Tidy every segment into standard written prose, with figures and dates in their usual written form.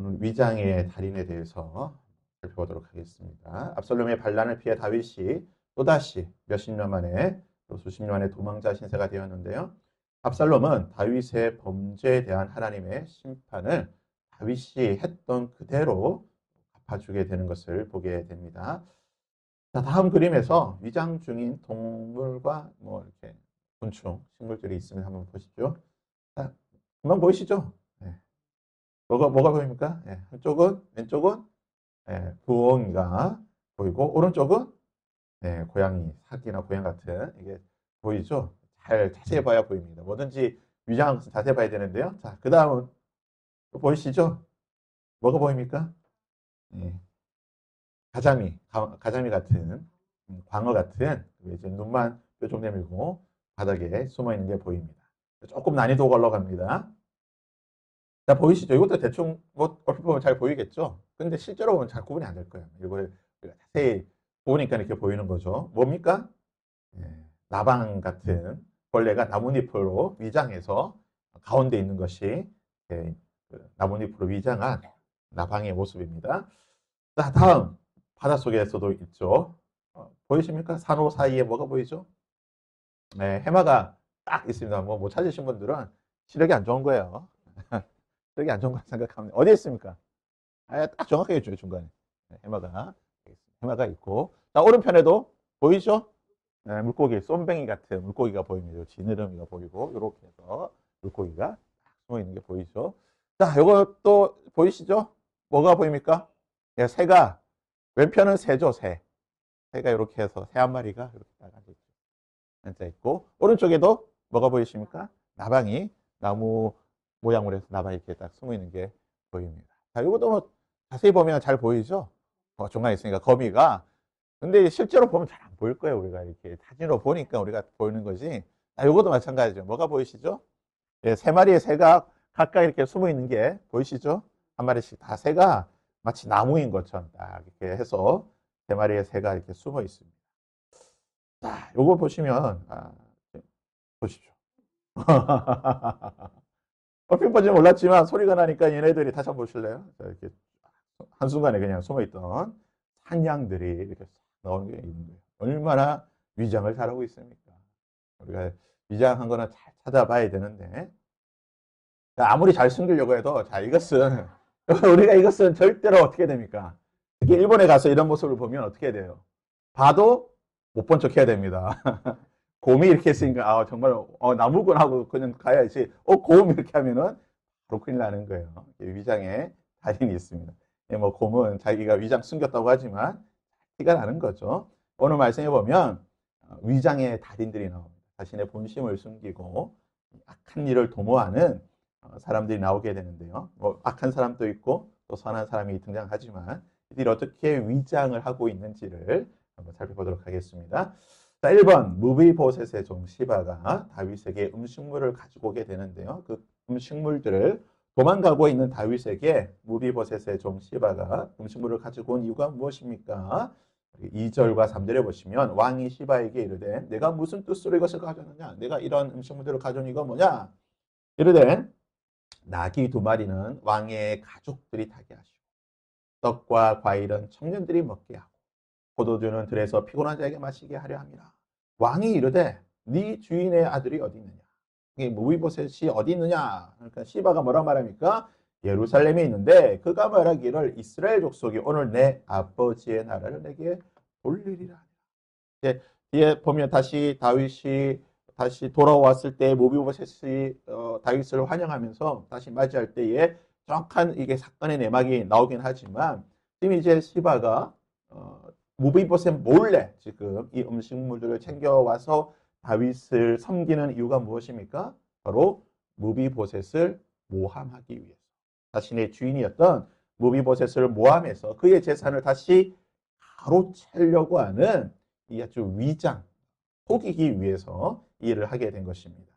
오늘 위장의 달인에 대해서 살펴보도록 하겠습니다. 압살롬의 반란을 피해 다윗이 또다시 몇십 년 만에 또 수십 년 만에 도망자 신세가 되었는데요. 압살롬은 다윗의 범죄에 대한 하나님의 심판을 다윗이 했던 그대로 갚아주게 되는 것을 보게 됩니다. 자, 다음 그림에서 위장 중인 동물과 이렇게 곤충, 식물들이 있으면 한번 보시죠. 자, 금방 보이시죠? 네. 뭐가 보입니까? 네. 왼쪽은 부엉이가 보이고, 오른쪽은 고양이, 사기나 고양 같은 이게 보이죠? 잘 자세히 봐야 보입니다. 뭐든지 위장한 것은 자세히 봐야 되는데요. 자, 그 다음은 보이시죠? 뭐가 보입니까? 네. 가자미 같은, 광어 같은, 이제 눈만 뾰족 내밀고 바닥에 숨어 있는 게 보입니다. 조금 난이도가 올라갑니다. 자, 보이시죠? 이것도 대충, 얼핏 보면 잘 보이겠죠? 근데 실제로 보면 잘 구분이 안 될 거예요. 이걸 자세히 보니까 이렇게 보이는 거죠. 뭡니까? 나방 같은 벌레가 나뭇잎으로 위장해서 가운데 있는 것이 나뭇잎으로 위장한 나방의 모습입니다. 자, 다음. 바닷속에서도 있죠. 보이십니까? 산호 사이에 뭐가 보이죠? 해마가 딱 있습니다. 못 찾으신 분들은 시력이 안 좋은 거예요. 시력이 안 좋은 거 생각하면 어디에 있습니까? 딱 정확하게 있죠, 중간에. 해마가 있고. 자, 오른편에도 보이죠? 물고기, 쏨뱅이 같은 물고기가 보입니다. 지느러미가 보이고, 이렇게 해서 물고기가 숨어 있는 게 보이죠? 자, 이것도 보이시죠? 뭐가 보입니까? 새가, 왼편은 새죠, 새. 새가 이렇게 해서 새 한 마리가 이렇게 딱 앉아있고, 오른쪽에도 뭐가 보이십니까? 나방이 나무 모양으로 해서 나방이 이렇게 딱 숨어 있는 게 보입니다. 자, 이것도 자세히 보면 잘 보이죠? 중간에 있으니까 거미가. 근데 실제로 보면 잘 안 보일 거예요. 우리가 이렇게 사진으로 보니까 우리가 보이는 거지. 이것도 마찬가지죠. 뭐가 보이시죠? 세 마리의 새가 각각 이렇게 숨어 있는 게 보이시죠? 한 마리씩 다 새가 마치 나무인 것처럼 딱 이렇게 해서 세 마리의 새가 이렇게 숨어 있습니다. 자, 요거 보시면, 보시죠. 얼핏 보지는 몰랐지만 소리가 나니까 얘네들이 다시 한번 보실래요? 자, 이렇게 한순간에 그냥 숨어있던 산양들이 이렇게 나오는 게 있는 거예요. 얼마나 위장을 잘하고 있습니까? 우리가 위장한 거는 잘 찾아봐야 되는데, 아무리 잘 숨기려고 해도, 자, 이것은, 우리가 이것은 절대로 어떻게 됩니까? 특히 일본에 가서 이런 모습을 보면 어떻게 돼요? 봐도 못 본 척 해야 됩니다. 곰이 이렇게 했으니까, 정말, 나무군 하고 그냥 가야지. 곰 이렇게 하면은 바로 큰일 나는 거예요. 위장에 달인이 있습니다. 곰은 자기가 위장 숨겼다고 하지만 티가 나는 거죠. 오늘 말씀해 보면 위장의 달인들이 나옵니다. 자신의 본심을 숨기고 악한 일을 도모하는 사람들이 나오게 되는데요. 악한 사람도 있고 또 선한 사람이 등장하지만 이들이 어떻게 위장을 하고 있는지를 한번 살펴보도록 하겠습니다. 자, 1번 무비보셋의 종 시바가 다윗에게 음식물을 가지고 오게 되는데요. 그 음식물들을 도망가고 있는 다윗에게 무비보셋의 종 시바가 음식물을 가지고 온 이유가 무엇입니까? 2절과 3절에 보시면 왕이 시바에게 이르되 내가 무슨 뜻으로 이것을 가져오느냐? 내가 이런 음식물들을 가져온 이유가 뭐냐? 이르되 나귀 2마리는 왕의 가족들이 타게 하시고 떡과 과일은 청년들이 먹게 하고 포도주는 들에서 피곤한 자에게 마시게 하려 함이라. 왕이 이르되 네 주인의 아들이 어디 있느냐? 이게 무비보셋이 어디 있느냐? 그러니까 시바가 뭐라 말합니까? 예루살렘에 있는데 그가 말하기를 이스라엘 족속이 오늘 내 아버지의 나라를 내게 돌리리라. 이제 뒤에 보면 다시 다윗이 다시 돌아왔을 때 무비보셋이 다윗을 환영하면서 다시 맞이할 때에 정확한 이게 사건의 내막이 나오긴 하지만 지금 이제 시바가 무비보셋 몰래 지금 이 음식물들을 챙겨와서 다윗을 섬기는 이유가 무엇입니까? 바로 무비보셋을 모함하기 위해서. 자신의 주인이었던 무비보셋을 모함해서 그의 재산을 다시 가로채려고 하는 이 아주 위장, 속이기 위해서 이 일을 하게 된 것입니다.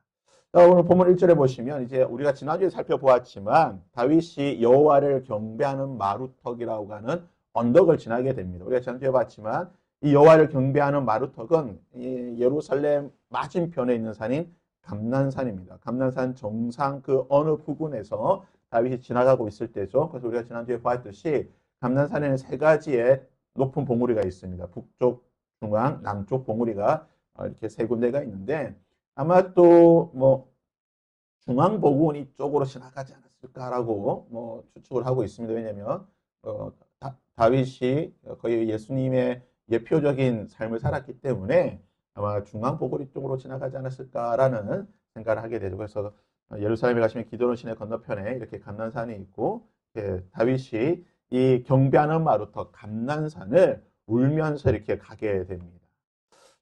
자, 오늘 본문 1절에 보시면 이제 우리가 지난주에 살펴보았지만 다윗이 여호와를 경배하는 마루턱이라고 하는 언덕을 지나게 됩니다. 우리가 지난주에 봤지만 이 여호와를 경배하는 마루턱은 이 예루살렘 맞은편에 있는 산인 감난산입니다. 감난산 정상 그 어느 부근에서 다윗이 지나가고 있을 때죠. 그래서 우리가 지난주에 보았듯이 감난산에는 세 가지의 높은 봉우리가 있습니다. 북쪽, 중앙, 남쪽 봉우리가 이렇게 세 군데가 있는데 아마 또 뭐 중앙 봉우리 쪽으로 지나가지 않았을까라고 뭐 추측을 하고 있습니다. 왜냐하면 다윗이 거의 예수님의 예표적인 삶을 살았기 때문에 아마 중앙 봉우리 쪽으로 지나가지 않았을까라는 생각을 하게 되죠. 그래서 예루살렘에 가시면 기드론 시내 건너편에 이렇게 감난산이 있고 다윗이 이 경배하는 마루터 감난산을 울면서 이렇게 가게 됩니다.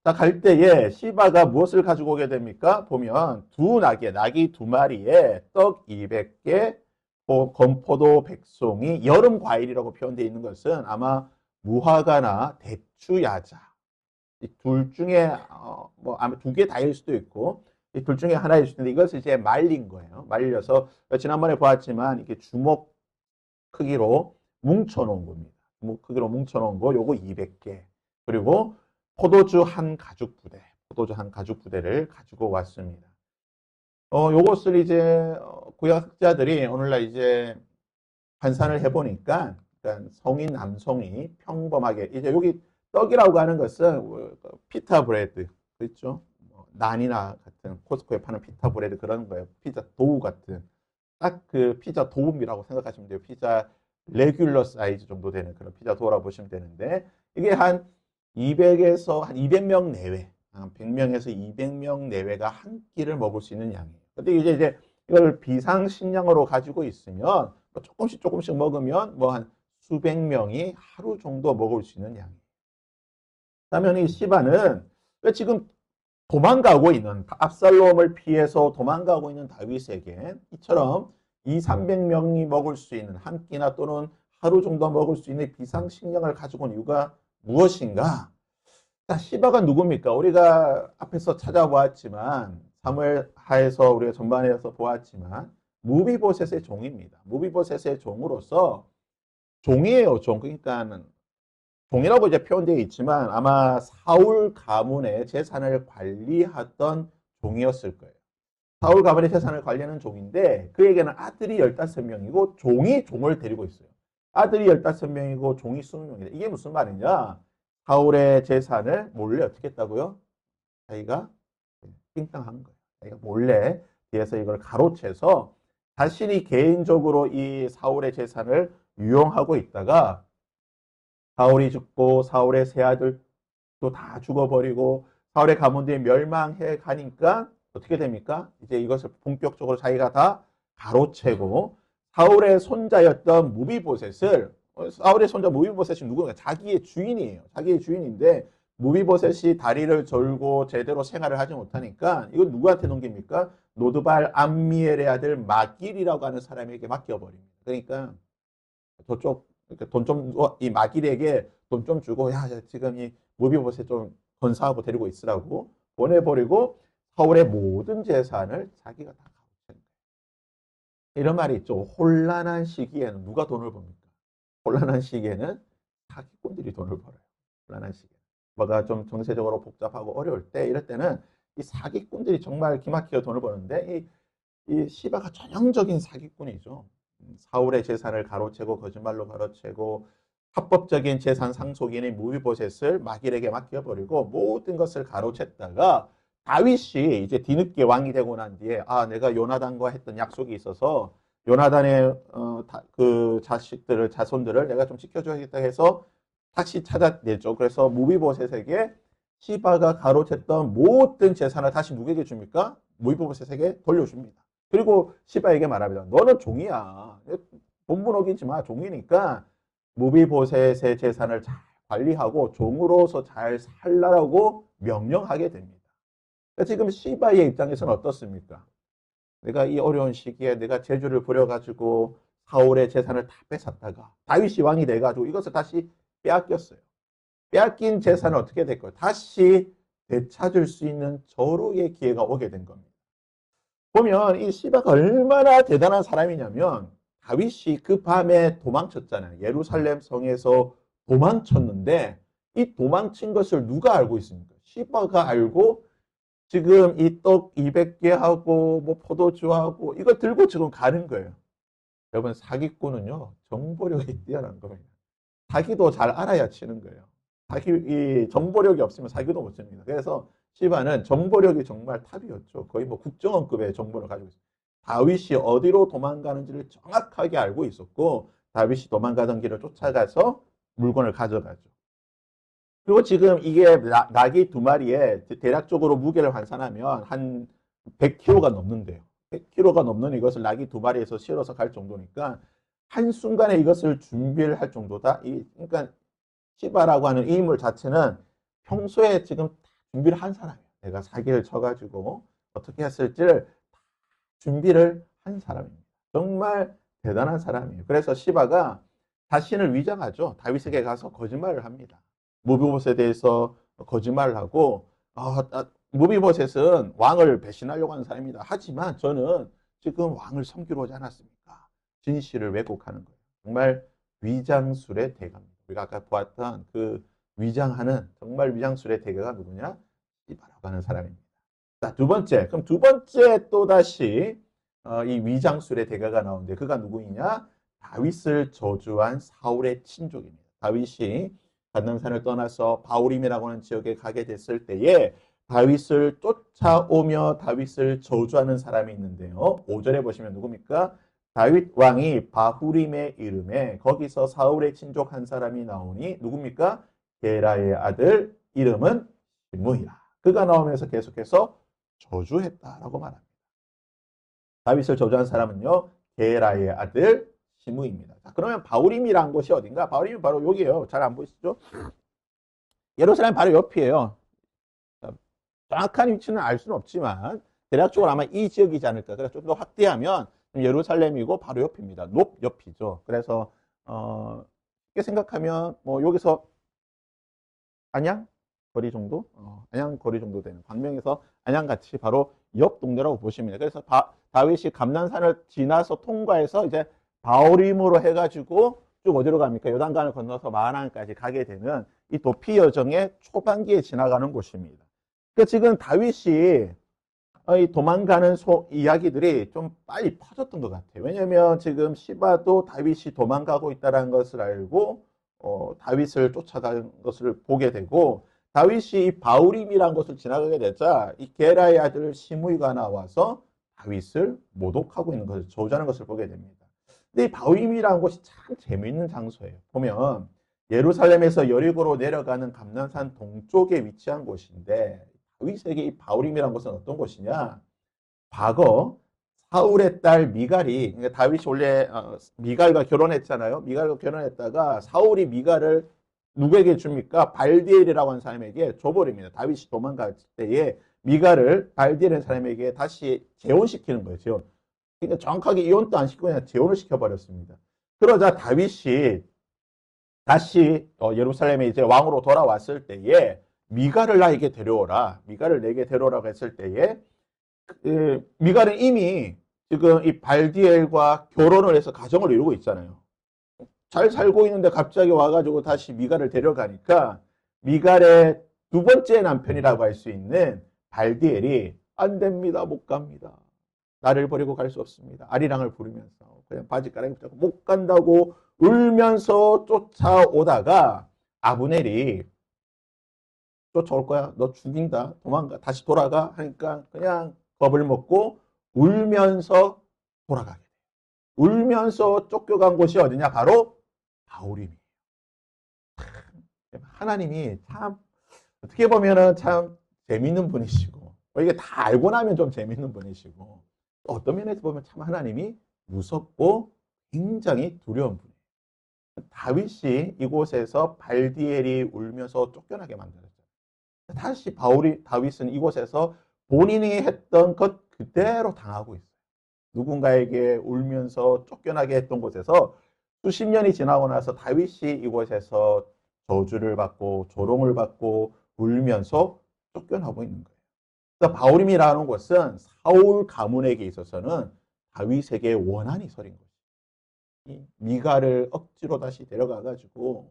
자, 갈 때에 시바가 무엇을 가지고 오게 됩니까? 보면 낙이 두 마리에 떡 200개, 건포도 100송이, 여름 과일이라고 표현되어 있는 것은 아마 무화과나 대추 야자. 이 둘 중에 뭐 아마 두 개 다일 수도 있고 이 둘 중에 하나일 수도 있는데 이것을 이제 말린 거예요. 말려서 지난번에 보았지만 이게 주먹 크기로 뭉쳐 놓은 겁니다. 주먹 크기로 뭉쳐 놓은 거 요거 200개. 그리고 포도주 한 가죽 부대를 가지고 왔습니다. 요것을 이제 구약 학자들이 오늘날 이제 환산을 해보니까 그러니까 성인 남성이 평범하게 이제 여기 떡이라고 하는 것은 피타 브레드 그렇죠? 난이나 같은 코스코에 파는 피타 브레드 그런 거예요. 피자 도우 같은 딱 그 피자 도우미라고 생각하시면 돼요. 피자 레귤러 사이즈 정도 되는 그런 피자 도우라고 보시면 되는데 이게 한 200에서 한 200명 내외, 100명에서 200명 내외가 한 끼를 먹을 수 있는 양이에요. 근데 이제 이걸 비상식량으로 가지고 있으면 뭐 조금씩 먹으면 뭐 한 수백 명이 하루 정도 먹을 수 있는 양이에요. 그러면 이 시바는 왜 지금 도망가고 있는 압살롬을 피해서 도망가고 있는 다윗에게 이처럼 2, 300명이 먹을 수 있는 한 끼나 또는 하루 정도 먹을 수 있는 비상식량을 가지고 온 이유가 무엇인가? 자, 시바가 누굽니까? 우리가 앞에서 찾아보았지만 사무엘하에서 우리가 전반에서 보았지만 무비보셋의 종입니다. 무비보셋의 종으로서 종이에요, 종. 그러니까는 종이라고 이제 표현되어 있지만 아마 사울 가문의 재산을 관리하던 종이었을 거예요. 사울 가문의 재산을 관리하는 종인데 그에게는 아들이 15명이고 종이 종을 데리고 있어요. 아들이 15명이고 종이 20명이다. 이게 무슨 말이냐? 사울의 재산을 몰래 어떻게 했다고요? 자기가 삥땅한 거예요. 자기가 몰래 뒤에서 이걸 가로채서 자신이 개인적으로 이 사울의 재산을 유용하고 있다가 사울이 죽고 사울의 세 아들도 다 죽어버리고 사울의 가문들이 멸망해 가니까 어떻게 됩니까? 이제 이것을 본격적으로 자기가 다 가로채고 사울의 손자였던 무비보셋을 사울의 손자 무비보셋이 누구인가? 자기의 주인이에요. 자기의 주인인데 무비보셋이 다리를 절고 제대로 생활을 하지 못하니까 이건 누구한테 넘깁니까? 노드발 암미엘의 아들 마길이라고 하는 사람에게 맡겨버립니다. 그러니까 저쪽 돈 좀 이 마길에게 돈 좀 주고 야 지금 이 무비보셋 좀 건사하고 데리고 있으라고 보내버리고 사울의 모든 재산을 자기가 다 가로챈 거예요. 이런 말이 있죠. 혼란한 시기에는 누가 돈을 법니까? 혼란한 시기에는 사기꾼들이 돈을 벌어요. 혼란한 시기에. 뭐가 좀 정세적으로 복잡하고 어려울 때 이럴 때는 이 사기꾼들이 정말 기막히게 돈을 버는데 이 시바가 전형적인 사기꾼이죠. 사울의 재산을 가로채고 거짓말로 가로채고 합법적인 재산 상속인의 무비보셋을 마길에게 맡겨버리고 모든 것을 가로챘다가 다윗이 이제 뒤늦게 왕이 되고 난 뒤에 내가 요나단과 했던 약속이 있어서 요나단의 그 자손들을 내가 좀 지켜줘야겠다 해서 다시 찾아내죠. 그래서 무비보셋에게 시바가 가로챘던 모든 재산을 다시 누구에게 줍니까? 무비보셋에게 돌려줍니다. 그리고 시바에게 말합니다. 너는 종이야. 본분 어기지 마. 종이니까 무비보셋의 재산을 잘 관리하고 종으로서 잘 살라라고 명령하게 됩니다. 그러니까 지금 시바의 입장에서는 어떻습니까? 내가 이 어려운 시기에 내가 재주를 부려가지고 사울의 재산을 다 뺏었다가 다윗이 왕이 돼가지고 이것을 다시 빼앗겼어요. 빼앗긴 재산을 어떻게 될까요? 다시 되찾을 수 있는 절호의 기회가 오게 된 겁니다. 보면 이 시바가 얼마나 대단한 사람이냐면 다윗이 그 밤에 도망쳤잖아요. 예루살렘 성에서 도망쳤는데 이 도망친 것을 누가 알고 있습니까? 시바가 알고 지금 이 떡 200개 하고 뭐 포도주하고 이거 들고 지금 가는 거예요. 여러분 사기꾼은요 정보력이 뛰어난 겁니다. 사기도 잘 알아야 치는 거예요. 이 정보력이 없으면 사기도 못 칩니다. 그래서 시바는 정보력이 정말 탑이었죠. 거의 뭐 국정원급의 정보를 가지고 있어요. 다윗이 어디로 도망가는지를 정확하게 알고 있었고 다윗이 도망가던 길을 쫓아가서 물건을 가져가죠. 그리고 지금 이게 낙이 두 마리에 대략적으로 무게를 환산하면 한 100kg가 넘는데요. 100kg가 넘는 이것을 낙이 두 마리에서 실어서 갈 정도니까 한순간에 이것을 준비를 할 정도다. 그러니까 시바라고 하는 이 인물 자체는 평소에 지금 준비를 한 사람이에요. 내가 사기를 쳐가지고 어떻게 했을지를 준비를 한 사람입니다. 정말 대단한 사람이에요. 그래서 시바가 자신을 위장하죠. 다윗에게 가서 거짓말을 합니다. 무비보셋에 대해서 거짓말을 하고 무비보셋은 왕을 배신하려고 하는 사람입니다. 하지만 저는 지금 왕을 섬기러 오지 않았습니까? 진실을 왜곡하는 거예요. 정말 위장술의 대가입니다. 우리가 아까 보았던 그 위장하는 정말 위장술의 대가가 누구냐? 시바라고 하는 사람입니다. 자, 두 번째. 그럼 두 번째 또다시 이 위장술의 대가가 나오는데 그가 누구이냐? 다윗을 저주한 사울의 친족입니다. 다윗이 간난산을 떠나서 바울임이라고 하는 지역에 가게 됐을 때에 다윗을 쫓아오며 다윗을 저주하는 사람이 있는데요. 5절에 보시면 누굽니까? 다윗 왕이 바후림의 이름에 거기서 사울의 친족 한 사람이 나오니 누굽니까? 게라의 아들 이름은 시므이라. 그가 나오면서 계속해서 저주했다라고 말합니다. 다윗을 저주한 사람은요. 게라의 아들 시므이입니다. 자, 그러면 바후림이라는 곳이 어딘가? 바후림이 바로 여기예요. 잘 안 보이시죠? 예루살렘 바로 옆이에요. 정확한 위치는 알 수는 없지만 대략적으로 아마 이 지역이지 않을까. 그래서 좀 더 확대하면 예루살렘이고 바로 옆입니다. 옆이죠. 그래서 쉽게 생각하면 뭐 여기서 안양 거리 정도, 안양 거리 정도 되는 광명에서 안양같이 바로 옆 동네라고 보시면 돼요. 그래서 다윗이 감난산을 지나서 통과해서 이제 바후림으로 해가지고 쭉 어디로 갑니까? 요단강을 건너서 마하나임까지 가게 되는 이 도피 여정의 초반기에 지나가는 곳입니다. 그러니까 지금 다윗이 이 도망가는 이야기들이 좀 빨리 퍼졌던 것 같아요. 왜냐하면 지금 시바도 다윗이 도망가고 있다는 것을 알고 다윗을 쫓아가는 것을 보게 되고 다윗이 이 바후림이라는 곳을 지나가게 되자 이 게라의 아들 시므이가 나와서 다윗을 모독하고 있는 것을 저주하는 것을 보게 됩니다. 근데 이 바후림이라는 곳이 참 재미있는 장소예요. 보면 예루살렘에서 여리고로 내려가는 감난산 동쪽에 위치한 곳인데 다윗에게 이 바후림이라는 곳은 어떤 곳이냐? 과거 사울의 딸 미갈이 그러니까 다윗이 원래 미갈과 결혼했잖아요. 미갈과 결혼했다가 사울이 미갈을 누구에게 줍니까? 발디엘이라고 하는 사람에게 줘버립니다. 다윗이 도망갈 때에 미갈을 발디엘이라는 사람에게 다시 재혼시키는 거예요. 재혼. 그러니까 정확하게 이혼도 안 시키고 그냥 재혼을 시켜버렸습니다. 그러자 다윗이 다시 예루살렘에 이제 왕으로 돌아왔을 때에 미갈을 나에게 데려오라. 미갈을 내게 데려오라고 했을 때에 미갈은 이미 지금 이 발디엘과 결혼을 해서 가정을 이루고 있잖아요. 잘 살고 있는데 갑자기 와가지고 다시 미갈을 데려가니까 미갈의 두 번째 남편이라고 할 수 있는 발디엘이 안 됩니다. 못 갑니다. 나를 버리고 갈 수 없습니다. 아리랑을 부르면서 그냥 바지가랑이 붙잡고 못 간다고 울면서 쫓아오다가 아브넬이 쫓아올 거야. 너 죽인다. 도망가. 다시 돌아가. 하니까 그냥 겁을 먹고 울면서 돌아가게 돼요. 울면서 쫓겨간 곳이 어디냐? 바로 바후림이에요. 하나님이 참 어떻게 보면은 참 재밌는 분이시고 이게 다 알고 나면 좀 재밌는 분이시고 어떤 면에서 보면 참 하나님이 무섭고 굉장히 두려운 분이에요. 다윗이 이곳에서 발디엘이 울면서 쫓겨나게 만들었어요. 다시 다윗은 이곳에서 본인이 했던 것 그대로 당하고 있어요. 누군가에게 울면서 쫓겨나게 했던 곳에서 수십 년이 지나고 나서 다윗이 이곳에서 저주를 받고 조롱을 받고 울면서 쫓겨나고 있는 거예요. 그래서 바후림이라는 곳은 사울 가문에게 있어서는 다윗에게 원한이 서린 거예요. 미갈을 억지로 다시 데려가가지고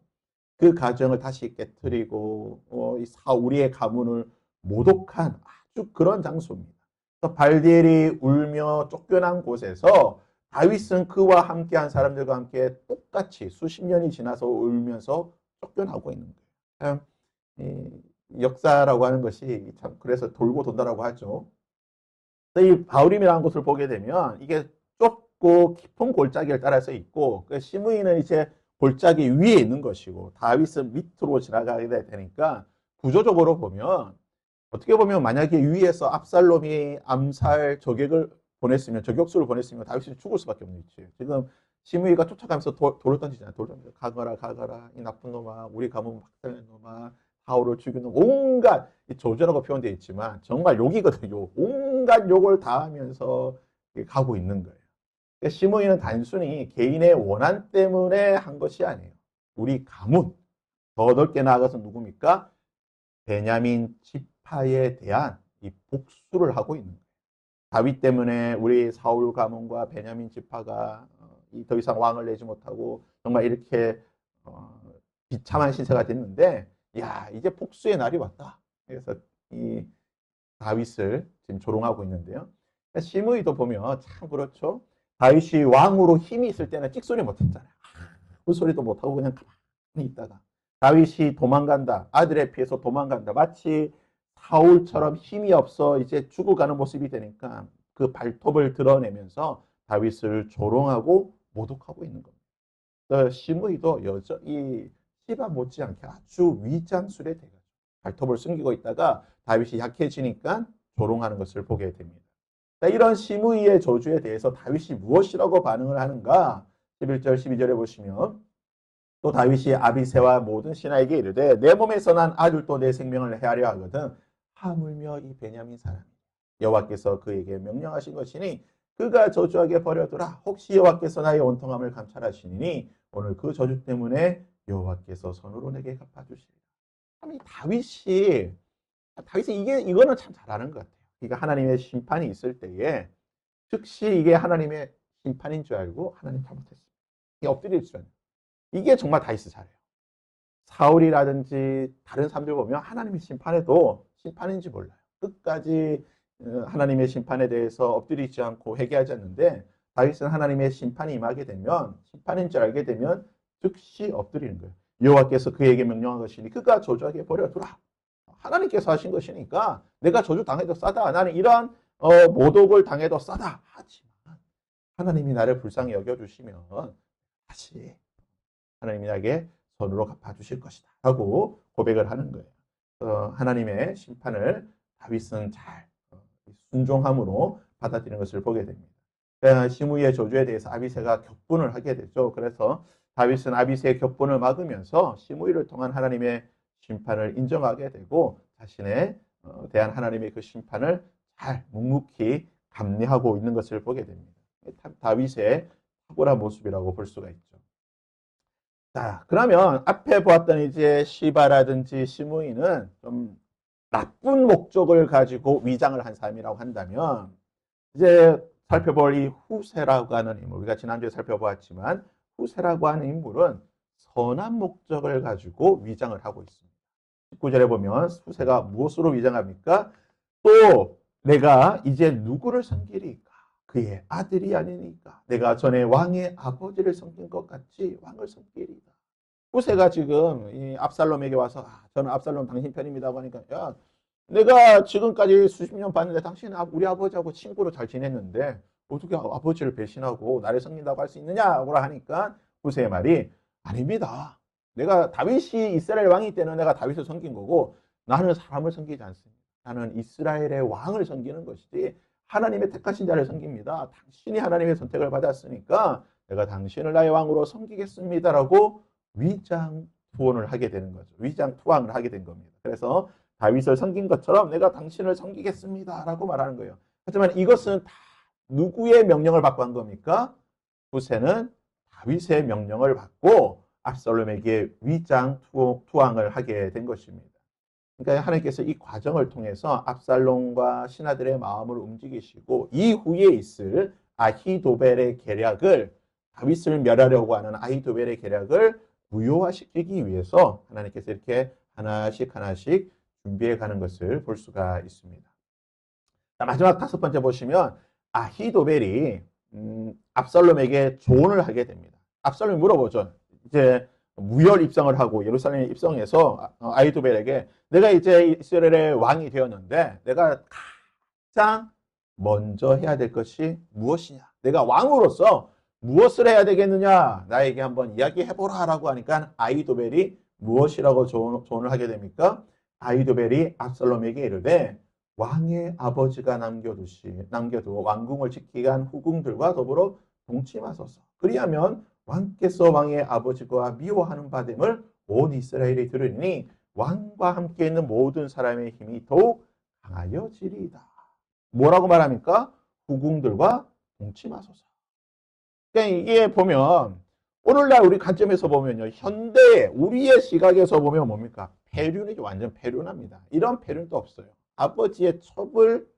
그 가정을 다시 깨뜨리고 이 사울의 가문을 모독한 아주 그런 장소입니다. 발디엘이 울며 쫓겨난 곳에서 다윗은 그와 함께한 사람들과 함께 똑같이 수십 년이 지나서 울면서 쫓겨나고 있는 거예요. 참, 이 역사라고 하는 것이 참 그래서 돌고 돈다라고 하죠. 이 바울임이라는 곳을 보게 되면 이게 좁고 깊은 골짜기를 따라서 있고 그 시므이는 이제 골짜기 위에 있는 것이고 다윗은 밑으로 지나가게 되니까 구조적으로 보면 어떻게 보면 만약에 위에서 압살롬이 암살 저격을 보냈으면 저격수를 보냈으면 다윗이 죽을 수밖에 없는 위치예요. 지금 시므이가 쫓아가면서 돌을 던지잖아요. 돌을 던져 가거라 가거라 이 나쁜 놈아 우리 가문 박살낸 놈아 바울을 죽인 놈 온갖 조조라고 표현되어 있지만 정말 욕이거든요. 온갖 욕을 다 하면서 가고 있는 거예요. 그러니까 시므이는 단순히 개인의 원한 때문에 한 것이 아니에요. 우리 가문 더 넓게 나아가서 누굽니까? 베냐민 지파에 대한 이 복수를 하고 있는 거예요. 다윗 때문에 우리 사울 가문과 베냐민 지파가 더 이상 왕을 내지 못하고 정말 이렇게 비참한 신세가 됐는데 야 이제 복수의 날이 왔다. 그래서 이 다윗을 지금 조롱하고 있는데요. 시므이도 보면 참 그렇죠. 다윗이 왕으로 힘이 있을 때는 찍소리 못했잖아요. 그 소리도 못하고 그냥 가만히 있다가 다윗이 도망간다. 아들에 피해서 도망간다. 마치 사울처럼 힘이 없어 이제 죽어가는 모습이 되니까 그 발톱을 드러내면서 다윗을 조롱하고 모독하고 있는 겁니다. 시므이도 여전히 시바 못지않게 아주 위장술에 대가죠. 발톱을 숨기고 있다가 다윗이 약해지니까 조롱하는 것을 보게 됩니다. 자, 이런 시므이의 저주에 대해서 다윗이 무엇이라고 반응을 하는가? 11절, 12절에 보시면 또 다윗이 아비새와 모든 신하에게 이르되 내 몸에서 난 아들도 내 생명을 해하려 하거든 하물며 이 베냐민 사람이 여호와께서 그에게 명령하신 것이니 그가 저주하게 버려두라. 혹시 여호와께서 나의 온통함을 감찰하시니 오늘 그 저주 때문에 여호와께서 손으로 내게 갚아주시리라. 참 이 다윗이 이거는 참 잘하는 것 같아요. 그러니까 하나님의 심판이 있을 때에 즉시 이게 하나님의 심판인 줄 알고 하나님 잘못했습니다. 이게 엎드릴 줄 아는. 이게 정말 다윗이 잘해요. 사울이라든지 다른 사람들 보면 하나님의 심판에도 심판인지 몰라요. 끝까지 하나님의 심판에 대해서 엎드리지 않고 회개하지 않는데 다윗은 하나님의 심판이 임하게 되면 심판인 줄 알게 되면 즉시 엎드리는 거예요. 여호와께서 그에게 명령한 것이니 그가 저주하게 버려두라. 하나님께서 하신 것이니까 내가 저주 당해도 싸다. 나는 이러한 모독을 당해도 싸다. 하지만 하나님이 나를 불쌍히 여겨주시면 다시 하나님이 나에게 손으로 갚아주실 것이다. 라고 고백을 하는 거예요. 하나님의 심판을 다윗은 잘 순종함으로 받아들이는 것을 보게 됩니다. 시므이의 저주에 대해서 아비새가 격분을 하게 되죠. 그래서 다윗은 아비새의 격분을 막으면서 시므이를 통한 하나님의 심판을 인정하게 되고 자신에 대한 하나님의 그 심판을 잘 묵묵히 감내하고 있는 것을 보게 됩니다. 다윗의 탁월한 모습이라고 볼 수가 있죠. 자, 그러면 앞에 보았던 이제 시바라든지 시므이는 좀 나쁜 목적을 가지고 위장을 한 사람이라고 한다면 이제 살펴볼 이 후세라고 하는 인물, 우리가 지난주에 살펴보았지만 후세라고 하는 인물은 선한 목적을 가지고 위장을 하고 있습니다. 19절에 보면 후세가 무엇으로 위장합니까? 또 내가 이제 누구를 섬기리까? 그의 아들이 아니니까. 내가 전에 왕의 아버지를 섬긴 것 같이 왕을 섬기리다. 후세가 지금 이 압살롬에게 와서 저는 압살롬 당신 편입니다고 하니까 야 내가 지금까지 수십 년 봤는데 당신은 우리 아버지하고 친구로 잘 지냈는데 어떻게 아버지를 배신하고 나를 섬긴다고 할 수 있느냐고 하니까 후세의 말이 아닙니다. 내가 다윗이 이스라엘 왕이 때는 내가 다윗을 섬긴 거고 나는 사람을 섬기지 않습니다. 나는 이스라엘의 왕을 섬기는 것이지 하나님의 택하신 자를 섬깁니다. 당신이 하나님의 선택을 받았으니까 내가 당신을 나의 왕으로 섬기겠습니다라고 위장 투혼을 하게 되는 거죠. 위장 투항을 하게 된 겁니다. 그래서 다윗을 섬긴 것처럼 내가 당신을 섬기겠습니다라고 말하는 거예요. 하지만 이것은 다 누구의 명령을 받고 한 겁니까? 후세는 다윗의 명령을 받고 압살롬에게 위장 투항을 하게 된 것입니다. 그러니까 하나님께서 이 과정을 통해서 압살롬과 신하들의 마음을 움직이시고 이후에 있을 아히도벨의 계략을 다윗을 멸하려고 하는 아히도벨의 계략을 무효화시키기 위해서 하나님께서 이렇게 하나씩 하나씩 준비해 가는 것을 볼 수가 있습니다. 자, 마지막 5번째 보시면 아히도벨이 압살롬에게 조언을 하게 됩니다. 압살롬이 물어보죠. 이제 무혈 입성을 하고 예루살렘에 입성해서 아히도벨에게 내가 이제 이스라엘의 왕이 되었는데 내가 가장 먼저 해야 될 것이 무엇이냐? 내가 왕으로서 무엇을 해야 되겠느냐? 나에게 한번 이야기해보라 라고 하니까 아히도벨이 무엇이라고 조언을 하게 됩니까? 아히도벨이 압살롬에게 이르되 왕의 아버지가 남겨두 왕궁을 지키게 한 후궁들과 더불어 동침하소서. 그리하면 왕께서 왕의 아버지가 미워하는 바됨을 온 이스라엘이 들으니 왕과 함께 있는 모든 사람의 힘이 더욱 강하여지리이다. 뭐라고 말합니까? 후궁들과 동침하소서. 그러니까 이게 보면 오늘날 우리 관점에서 보면요. 현대 우리의 시각에서 보면 뭡니까? 패륜이죠. 완전 패륜합니다. 이런 패륜도 없어요. 아버지의 첩을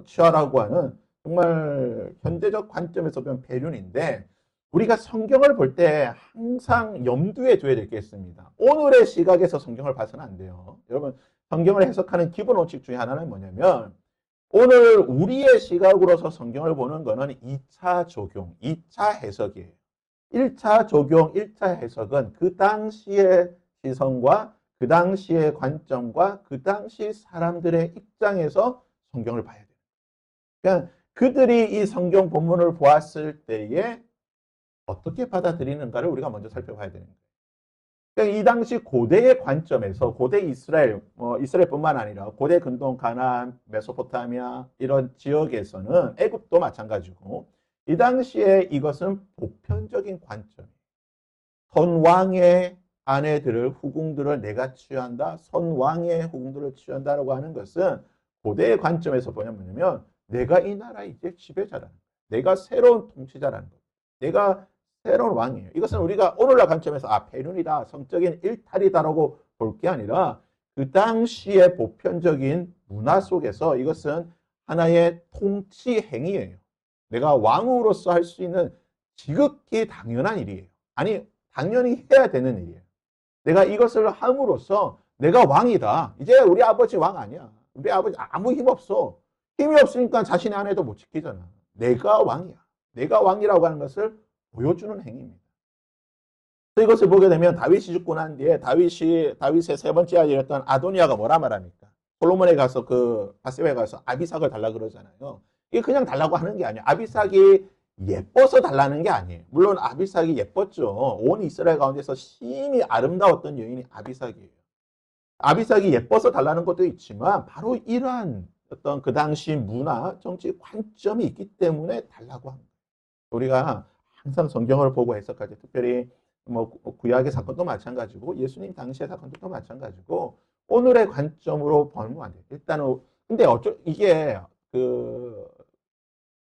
취하라고 하는 정말 현대적 관점에서 보면 패륜인데 우리가 성경을 볼 때 항상 염두에 둬야 될 게 있습니다. 오늘의 시각에서 성경을 봐서는 안 돼요. 여러분 성경을 해석하는 기본 원칙 중에 하나는 뭐냐면 오늘 우리의 시각으로서 성경을 보는 거는 2차 적용, 2차 해석이에요. 1차 적용, 1차 해석은 그 당시의 시선과 그 당시의 관점과 그 당시 사람들의 입장에서 성경을 봐야 돼요. 그러니까 그들이 이 성경 본문을 보았을 때에 어떻게 받아들이는가를 우리가 먼저 살펴봐야 되는 거예요. 그러니까 이 당시 고대의 관점에서 고대 이스라엘, 이스라엘뿐만 아니라 고대 근동 가나안, 메소포타미아 이런 지역에서는 애굽도 마찬가지고 이 당시에 이것은 보편적인 관점. 선왕의 아내들을 후궁들을 내가 취한다. 선왕의 후궁들을 취한다라고 하는 것은 고대의 관점에서 뭐냐면 내가 이 나라 이제 지배자라는 거예요. 내가 새로운 통치자라는 거예요. 내가 새로운 왕이에요. 이것은 우리가 오늘날 관점에서 패륜이다, 성적인 일탈이다라고 볼 게 아니라 그 당시의 보편적인 문화 속에서 이것은 하나의 통치 행위예요. 내가 왕으로서 할 수 있는 지극히 당연한 일이에요. 아니, 당연히 해야 되는 일이에요. 내가 이것을 함으로써 내가 왕이다. 이제 우리 아버지 왕 아니야. 우리 아버지 아무 힘 없어. 힘이 없으니까 자신의 아내도 못 지키잖아. 내가 왕이야. 내가 왕이라고 하는 것을 보여주는 행위입니다. 이것을 보게 되면 다윗이 죽고 난 뒤에 다윗의 세 번째 아들이었던 아도니아가 뭐라 말합니까? 솔로몬에 가서 바세바에 가서 아비삭을 달라 그러잖아요. 이게 그냥 달라고 하는 게 아니에요. 아비삭이 예뻐서 달라는 게 아니에요. 물론 아비삭이 예뻤죠. 온 이스라엘 가운데서 심히 아름다웠던 여인이 아비삭이에요. 아비삭이 예뻐서 달라는 것도 있지만 바로 이러한 어떤 그 당시 문화, 정치 관점이 있기 때문에 달라고 합니다. 우리가 항상 성경을 보고 해석하지, 특별히 구약의 사건도 마찬가지고 예수님 당시의 사건도 마찬가지고 오늘의 관점으로 보면 안 돼요. 일단은 근데 이게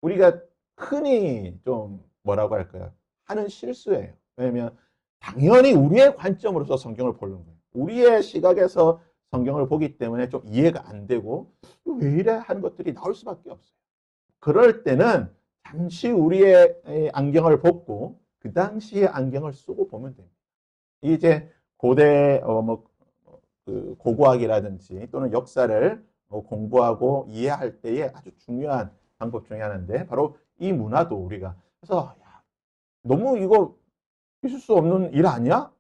우리가 흔히 좀 뭐라고 할까요? 하는 실수예요. 왜냐면 당연히 우리의 관점으로서 성경을 보는 거예요. 우리의 시각에서 성경을 보기 때문에 좀 이해가 안 되고 왜 이래 하는 것들이 나올 수밖에 없어요. 그럴 때는 잠시 우리의 안경을 벗고 그 당시의 안경을 쓰고 보면 됩니다. 이제 고대 고고학이라든지 또는 역사를 공부하고 이해할 때에 아주 중요한 방법 중에 하나인데 바로 이 문화도 우리가 그래서 너무 이거 있을 수 없는 일 아니야?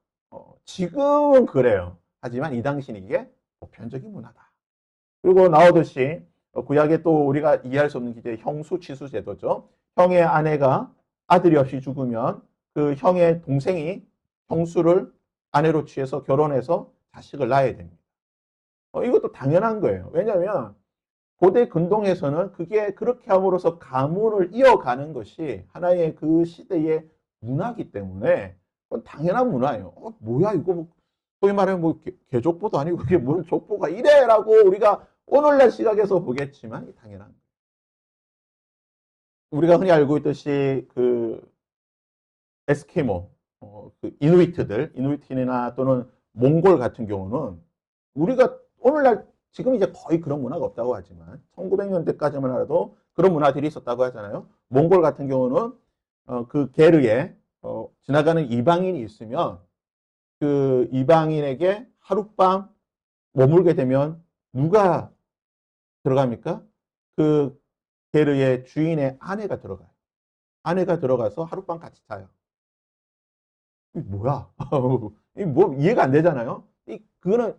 지금은 그래요. 하지만 이 당시는 이게 보편적인 문화다. 그리고 나오듯이 구약에 또 우리가 이해할 수 없는 게 형수치수 제도죠. 형의 아내가 아들이 없이 죽으면 그 형의 동생이 형수를 아내로 취해서 결혼해서 자식을 낳아야 됩니다. 이것도 당연한 거예요. 왜냐하면 고대 근동에서는 그게 그렇게 함으로써 가문을 이어가는 것이 하나의 그 시대의 문화이기 때문에 그건 당연한 문화예요. 뭐야 이거 소위 말하면 개족보도 아니고 그게 뭔 족보가 이래라고 우리가 오늘날 시각에서 보겠지만 당연한 거예요. 우리가 흔히 알고 있듯이 에스키모, 이누이트나 또는 몽골 같은 경우는 우리가 오늘날 지금 이제 거의 그런 문화가 없다고 하지만 1900년대까지만 하더라도 그런 문화들이 있었다고 하잖아요. 몽골 같은 경우는 그 게르에 지나가는 이방인이 있으면 그 이방인에게 하룻밤 머물게 되면 누가 들어갑니까? 그 게르의 주인의 아내가 들어가요. 아내가 들어가서 하룻밤 같이 자요. 이 뭐야? 이 뭐 이해가 안 되잖아요. 그거는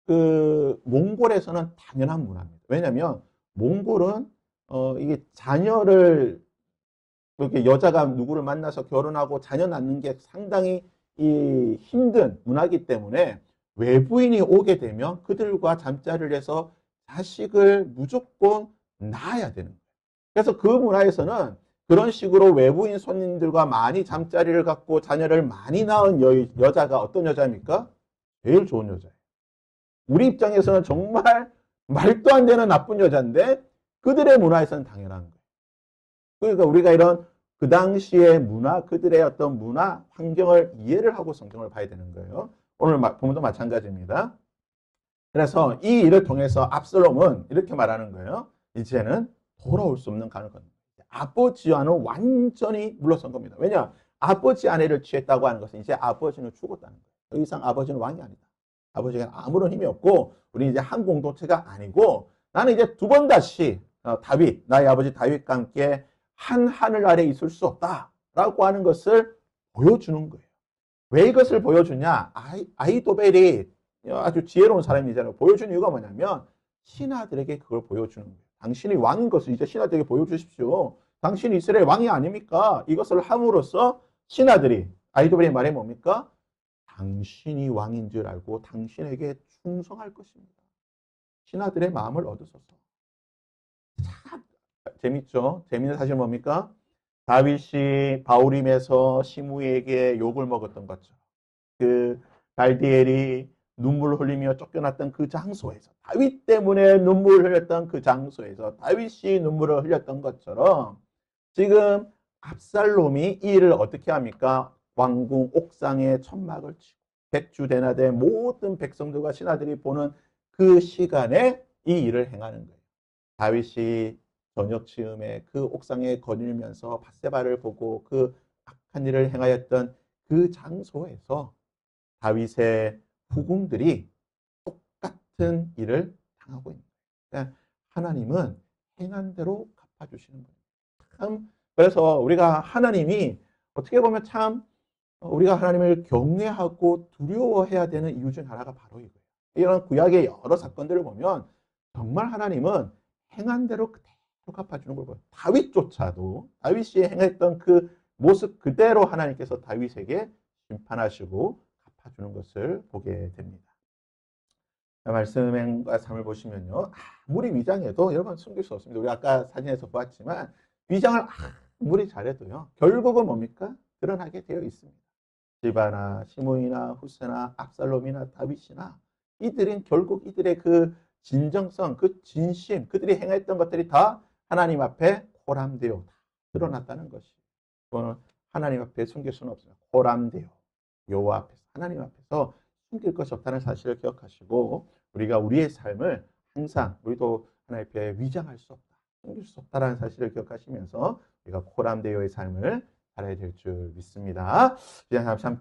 그 몽골에서는 당연한 문화입니다. 왜냐하면 몽골은 이게 자녀를 이렇게 여자가 누구를 만나서 결혼하고 자녀 낳는 게 상당히 이 힘든 문화이기 때문에 외부인이 오게 되면 그들과 잠자리를 해서 자식을 무조건 낳아야 되는 거예요. 그래서 그 문화에서는 그런 식으로 외부인 손님들과 많이 잠자리를 갖고 자녀를 많이 낳은 여자가 어떤 여자입니까? 제일 좋은 여자예요. 우리 입장에서는 정말 말도 안 되는 나쁜 여자인데 그들의 문화에서는 당연한 거예요. 그러니까 우리가 이런 그 당시의 문화, 그들의 어떤 문화, 환경을 이해를 하고 성경을 봐야 되는 거예요. 오늘 본문도 마찬가지입니다. 그래서 이 일을 통해서 압살롬은 이렇게 말하는 거예요. 이제는 돌아올 수 없는 가는 겁니다. 아버지와는 완전히 물러선 겁니다. 왜냐? 아버지 아내를 취했다고 하는 것은 이제 아버지는 죽었다는 거예요. 더 이상 아버지는 왕이 아니다. 아버지가 아무런 힘이 없고 우리 이제 한 공동체가 아니고 나는 이제 두 번 다시 다윗, 나의 아버지 다윗과 함께 한 하늘 아래 있을 수 없다라고 하는 것을 보여주는 거예요. 왜 이것을 보여주냐? 아히도벨이 아주 지혜로운 사람이잖아요. 보여준 이유가 뭐냐면 신하들에게 그걸 보여주는 거예요. 당신이 왕인 것을 이제 신하들에게 보여주십시오. 당신이 이스라엘 왕이 아닙니까? 이것을 함으로써 신하들이 아히도벨의 말이 뭡니까? 당신이 왕인 줄 알고 당신에게 충성할 것입니다. 신하들의 마음을 얻으소서. 참 재밌죠? 재밌는 사실 뭡니까? 다윗이 바울임에서 시므에게 욕을 먹었던 것처럼 그 갈디엘이 눈물 흘리며 쫓겨났던 그 장소에서 다윗 때문에 눈물을 흘렸던 그 장소에서 다윗이 눈물을 흘렸던 것처럼 지금 압살롬이 이 일을 어떻게 합니까? 왕궁 옥상에 천막을 치고 백주대나대 모든 백성들과 신하들이 보는 그 시간에 이 일을 행하는 거예요. 다윗이 저녁 즈음에 그 옥상에 거닐면서 밧세바를 보고 그 악한 일을 행하였던 그 장소에서 다윗의 후궁들이 똑같은 일을 당하고 있는 거예요. 그러니까 하나님은 행한 대로 갚아주시는 거예요. 참 그래서 우리가 하나님이 어떻게 보면 참 우리가 하나님을 경외하고 두려워해야 되는 이유 중 하나가 바로 이거예요. 이런 구약의 여러 사건들을 보면 정말 하나님은 행한 대로 그대로 갚아주는 걸 봐요. 다윗조차도 다윗이 행했던 그 모습 그대로 하나님께서 다윗에게 심판하시고 갚아주는 것을 보게 됩니다. 말씀과 삶을 보시면요. 아무리 위장해도 여러분 숨길 수 없습니다. 우리 아까 사진에서 보았지만 위장을 아무리 잘해도요. 결국은 뭡니까? 드러나게 되어 있습니다. 시바나 시므이나 후세나 압살롬이나 다윗이나 이들은 결국 이들의 그 진정성, 그 진심, 그들이 행했던 것들이 다 하나님 앞에 코람되어 드러났다는 것이. 그거는 하나님 앞에 숨길 수는 없습니다. 코람되어 여호와 앞에서 하나님 앞에서 숨길 것이 없다는 사실을 기억하시고 우리가 우리의 삶을 항상 우리도 하나님 앞에 위장할 수 없다, 숨길 수 없다는 사실을 기억하시면서 우리가 코람되어의 삶을 살아야 될 줄 믿습니다. 참